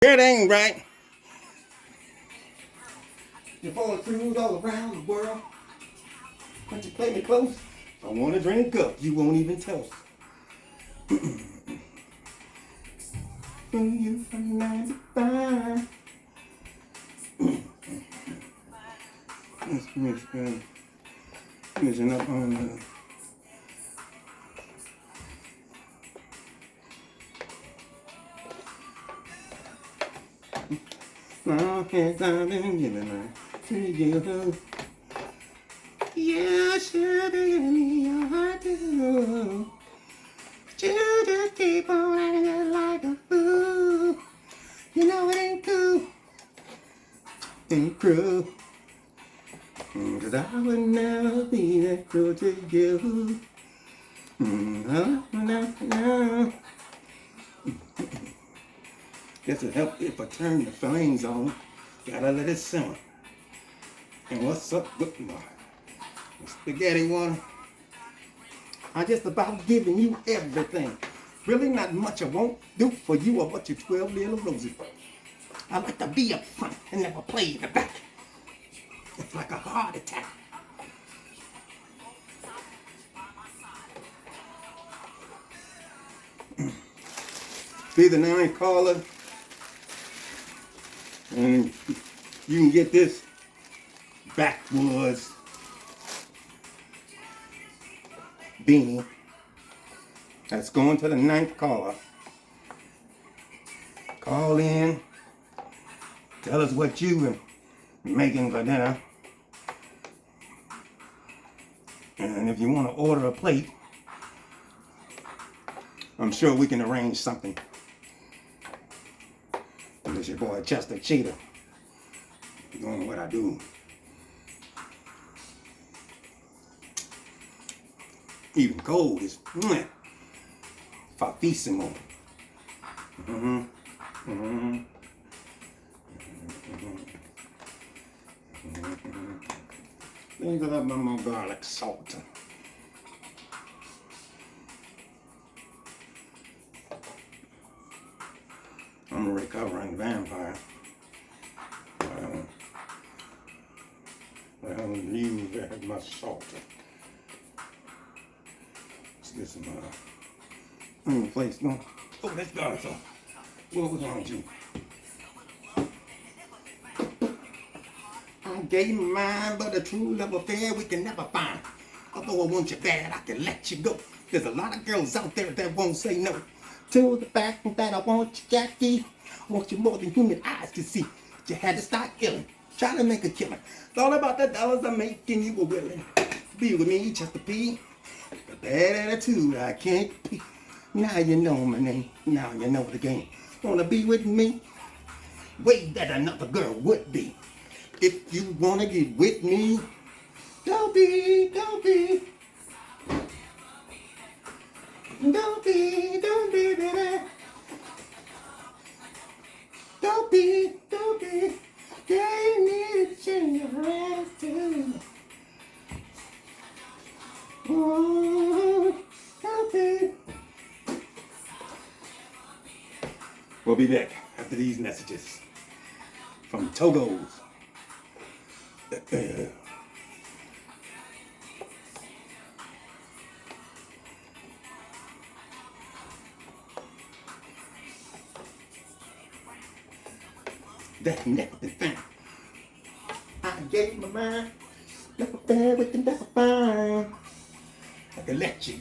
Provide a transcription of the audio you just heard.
It ain't right. You fall through all around the world. But you play me close. I want to drink up. You won't even toast. From you from 95. Let's finishing up on the. My hands I've been giving to you. Yeah, should be giving me your heart too. But you just keep on acting just like a fool. You know it ain't cool. Ain't cruel. 'Cause I would never be that cruel to you. No. Guess it help if I turn the flames on. Gotta let it simmer. And what's up with my spaghetti water? I'm just about giving you everything. Really not much I won't do for you or but your 12 little roses. I like to be up front and never play in the back. It's like a heart attack. Be the 9 caller. And you can get this backwoods beanie. That's going to the 9th caller. Call in. Tell us what you are making for dinner. And if you want to order a plate, I'm sure we can arrange something. It's your boy Cheetah. Doing what I do. Even cold is fafissimo. Things that have my garlic salt. I'm a recovering vampire. I don't need very much salt. Let's get some onion flakes going. Oh, that's garlic salt. What was wrong with you? I gave you mine, but a true love affair we can never find. Although I want you bad, I can let you go. There's a lot of girls out there that won't say no to the fact that I want you, Jackie. I want you more than human eyes can see. But you had to start killing, try to make a killing. It's all about the dollars I'm making. You were willing to be with me just to be. A bad attitude, I can't be. Now you know my name. Now you know the game. Wanna be with me? Way that another girl would be. If you wanna get with me, don't be, baby. Don't be, baby. Don't be. Yeah, you need to change your attitude. Oh, don't be. We'll be back after these messages from Togo's. That never been found. I gave my mind, never fair with the never fine. I can let you go.